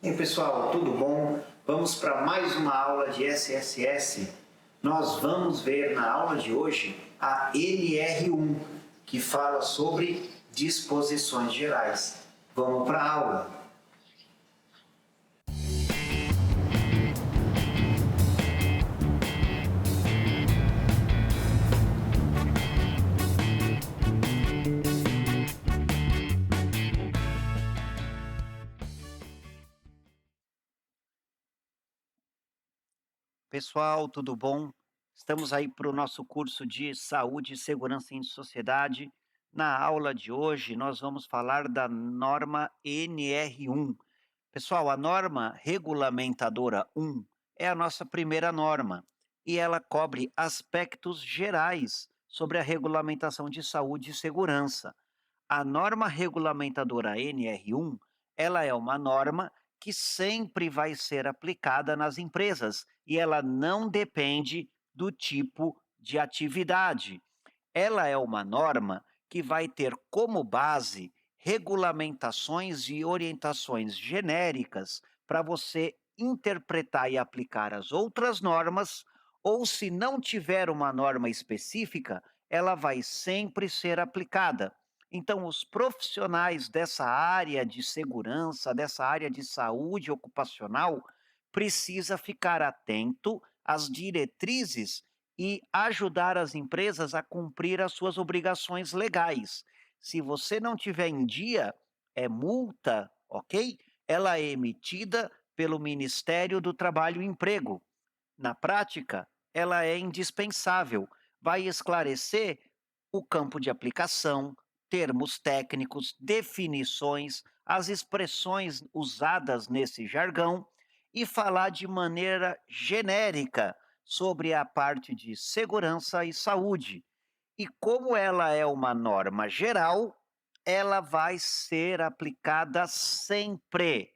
E aí, pessoal, tudo bom? Vamos para mais uma aula de SSS. Nós vamos ver na aula de hoje a NR1, que fala sobre disposições gerais. Vamos para a aula. Pessoal, tudo bom? Estamos aí para o nosso curso de Saúde e Segurança em Sociedade. Na aula de hoje, nós vamos falar da norma NR1. Pessoal, a norma regulamentadora 1 é a nossa primeira norma e ela cobre aspectos gerais sobre a regulamentação de saúde e segurança. A norma regulamentadora NR1, ela é uma norma que sempre vai ser aplicada nas empresas e ela não depende do tipo de atividade. Ela é uma norma que vai ter como base regulamentações e orientações genéricas para você interpretar e aplicar as outras normas, ou se não tiver uma norma específica, ela vai sempre ser aplicada. Então, os profissionais dessa área de segurança, dessa área de saúde ocupacional, precisa ficar atento às diretrizes e ajudar as empresas a cumprir as suas obrigações legais. Se você não tiver em dia, é multa, ok? Ela é emitida pelo Ministério do Trabalho e Emprego. Na prática, ela é indispensável. Vai esclarecer o campo de aplicação, termos técnicos, definições, as expressões usadas nesse jargão e falar de maneira genérica sobre a parte de segurança e saúde. E como ela é uma norma geral, ela vai ser aplicada sempre.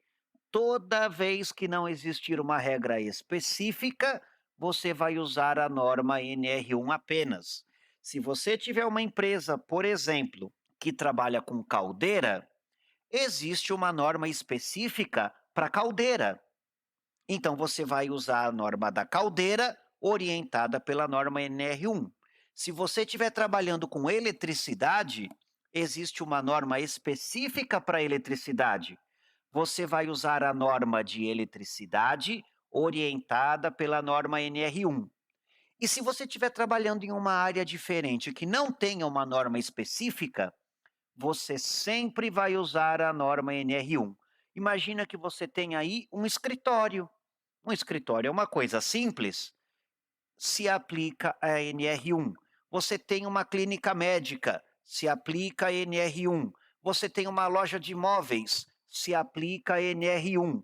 Toda vez que não existir uma regra específica, você vai usar a norma NR1 apenas. Se você tiver uma empresa, por exemplo, que trabalha com caldeira, existe uma norma específica para caldeira. Então, você vai usar a norma da caldeira, orientada pela norma NR1. Se você estiver trabalhando com eletricidade, existe uma norma específica para eletricidade. Você vai usar a norma de eletricidade, orientada pela norma NR1. E se você estiver trabalhando em uma área diferente, que não tenha uma norma específica, você sempre vai usar a norma NR1. Imagina que você tem aí um escritório. Um escritório é uma coisa simples, se aplica a NR1. Você tem uma clínica médica, se aplica a NR1. Você tem uma loja de imóveis, se aplica a NR1.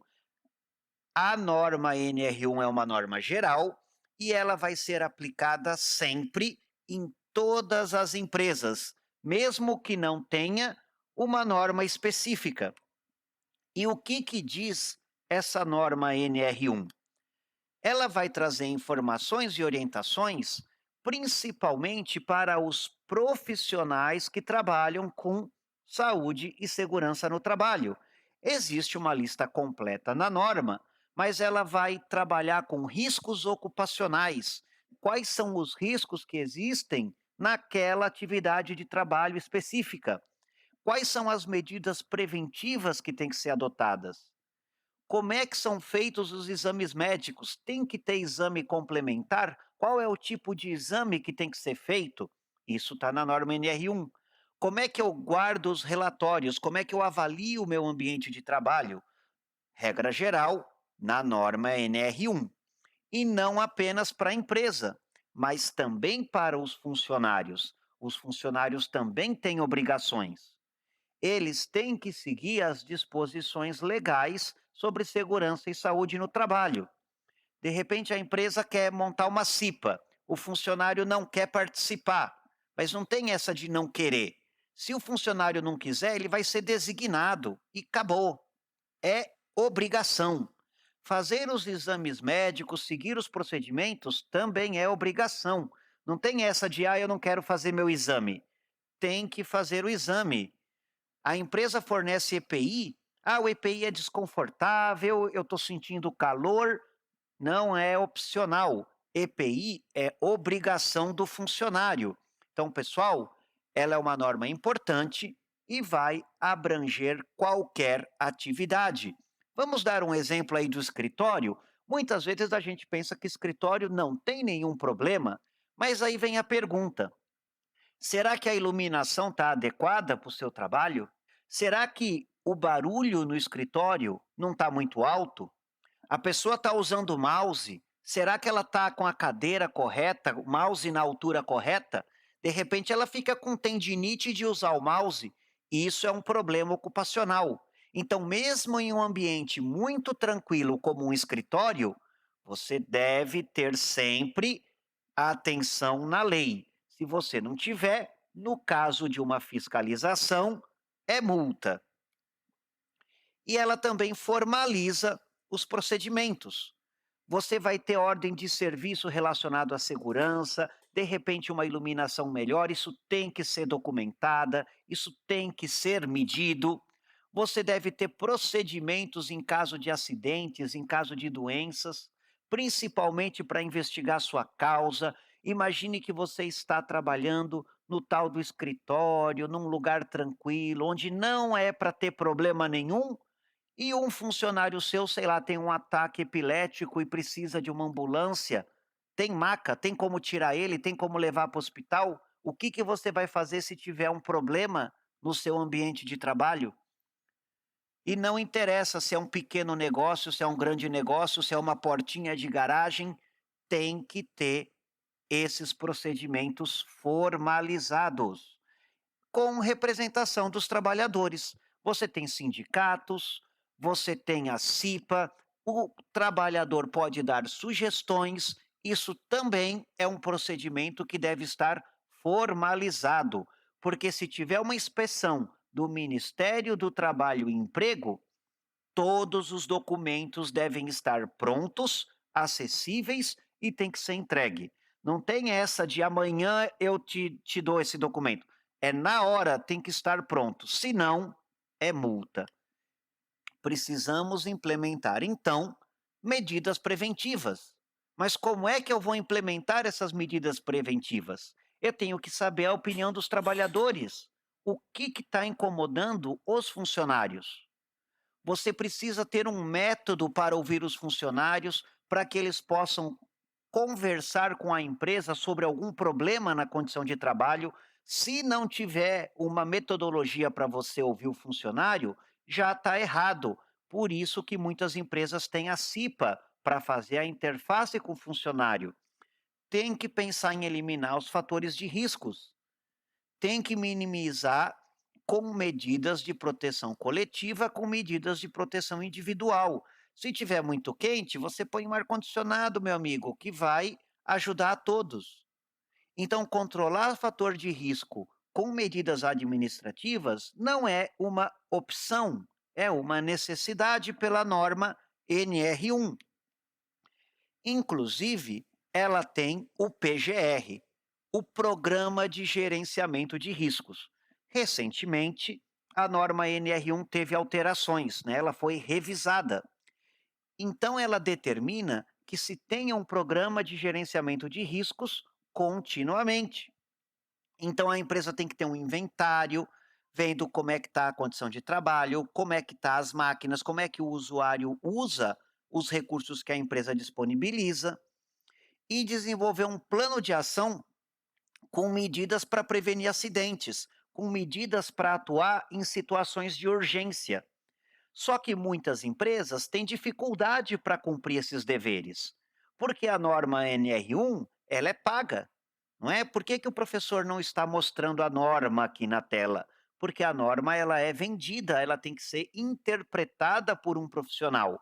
A norma NR1 é uma norma geral e ela vai ser aplicada sempre em todas as empresas, mesmo que não tenha uma norma específica. E o que diz essa norma NR1? Ela vai trazer informações e orientações, principalmente para os profissionais que trabalham com saúde e segurança no trabalho. Existe uma lista completa na norma, mas ela vai trabalhar com riscos ocupacionais. Quais são os riscos que existem naquela atividade de trabalho específica? Quais são as medidas preventivas que têm que ser adotadas? Como é que são feitos os exames médicos? Tem que ter exame complementar? Qual é o tipo de exame que tem que ser feito? Isso está na norma NR1. Como é que eu guardo os relatórios? Como é que eu avalio o meu ambiente de trabalho? Regra geral, na norma NR1. E não apenas para a empresa, mas também para os funcionários. Os funcionários também têm obrigações. Eles têm que seguir as disposições legais sobre segurança e saúde no trabalho. De repente, a empresa quer montar uma CIPA, o funcionário não quer participar, mas não tem essa de não querer. Se o funcionário não quiser, ele vai ser designado e acabou. É obrigação. Fazer os exames médicos, seguir os procedimentos, também é obrigação. Não tem essa de, eu não quero fazer meu exame. Tem que fazer o exame. A empresa fornece EPI, Ah, o EPI é desconfortável, eu estou sentindo calor. Não é opcional. EPI é obrigação do funcionário. Então, pessoal, ela é uma norma importante e vai abranger qualquer atividade. Vamos dar um exemplo aí do escritório? Muitas vezes a gente pensa que escritório não tem nenhum problema, mas aí vem a pergunta: será que a iluminação está adequada para o seu trabalho? Será que o barulho no escritório não está muito alto? A pessoa está usando o mouse, será que ela está com a cadeira correta, o mouse na altura correta? De repente ela fica com tendinite de usar o mouse, e isso é um problema ocupacional. Então, mesmo em um ambiente muito tranquilo como um escritório, você deve ter sempre a atenção na lei. Se você não tiver, no caso de uma fiscalização, é multa. E ela também formaliza os procedimentos. Você vai ter ordem de serviço relacionado à segurança, de repente uma iluminação melhor, isso tem que ser documentada, isso tem que ser medido. Você deve ter procedimentos em caso de acidentes, em caso de doenças, principalmente para investigar sua causa. Imagine que você está trabalhando no tal do escritório, num lugar tranquilo, onde não é para ter problema nenhum, e um funcionário seu, sei lá, tem um ataque epilético e precisa de uma ambulância, tem maca, tem como tirar ele, tem como levar para o hospital? O que que você vai fazer se tiver um problema no seu ambiente de trabalho? E não interessa se é um pequeno negócio, se é um grande negócio, se é uma portinha de garagem, tem que ter esses procedimentos formalizados com representação dos trabalhadores. Você tem sindicatos, você tem a CIPA, o trabalhador pode dar sugestões, isso também é um procedimento que deve estar formalizado, porque se tiver uma inspeção do Ministério do Trabalho e Emprego, todos os documentos devem estar prontos, acessíveis e tem que ser entregue. Não tem essa de amanhã eu te dou esse documento. É na hora, tem que estar pronto, senão é multa. Precisamos implementar, então, medidas preventivas. Mas como é que eu vou implementar essas medidas preventivas? Eu tenho que saber a opinião dos trabalhadores. O que está incomodando os funcionários? Você precisa ter um método para ouvir os funcionários, para que eles possam conversar com a empresa sobre algum problema na condição de trabalho. Se não tiver uma metodologia para você ouvir o funcionário, já está errado. Por isso que muitas empresas têm a CIPA para fazer a interface com o funcionário. Tem que pensar em eliminar os fatores de riscos, tem que minimizar com medidas de proteção coletiva, com medidas de proteção individual. Se tiver muito quente, você põe um ar-condicionado, meu amigo, que vai ajudar a todos. Então, controlar o fator de risco com medidas administrativas não é uma opção, é uma necessidade pela norma NR1. Inclusive, ela tem o PGR, o Programa de Gerenciamento de Riscos. Recentemente, a norma NR1 teve alterações, né? Ela foi revisada. Então, ela determina que se tenha um programa de gerenciamento de riscos continuamente. Então, a empresa tem que ter um inventário, vendo como é que está a condição de trabalho, como é que estão as máquinas, como é que o usuário usa os recursos que a empresa disponibiliza, e desenvolver um plano de ação com medidas para prevenir acidentes, com medidas para atuar em situações de urgência. Só que muitas empresas têm dificuldade para cumprir esses deveres, porque a norma NR1 ela é paga, não é? Por que que o professor não está mostrando a norma aqui na tela? Porque a norma ela é vendida, ela tem que ser interpretada por um profissional.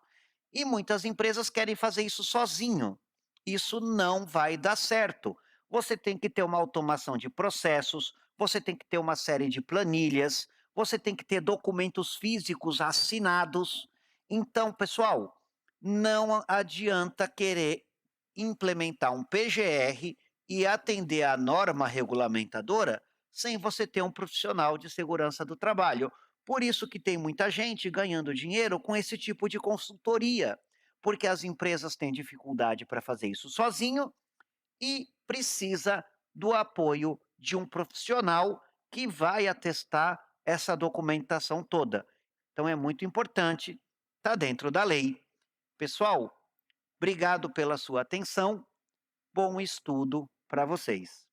E muitas empresas querem fazer isso sozinho. Isso não vai dar certo. Você tem que ter uma automação de processos, você tem que ter uma série de planilhas, você tem que ter documentos físicos assinados. Então, pessoal, não adianta querer implementar um PGR e atender à norma regulamentadora sem você ter um profissional de segurança do trabalho, Por isso que tem muita gente ganhando dinheiro com esse tipo de consultoria, porque as empresas têm dificuldade para fazer isso sozinho e precisa do apoio de um profissional que vai atestar essa documentação toda. Então é muito importante estar dentro da lei. Pessoal, obrigado pela sua atenção. Bom estudo para vocês.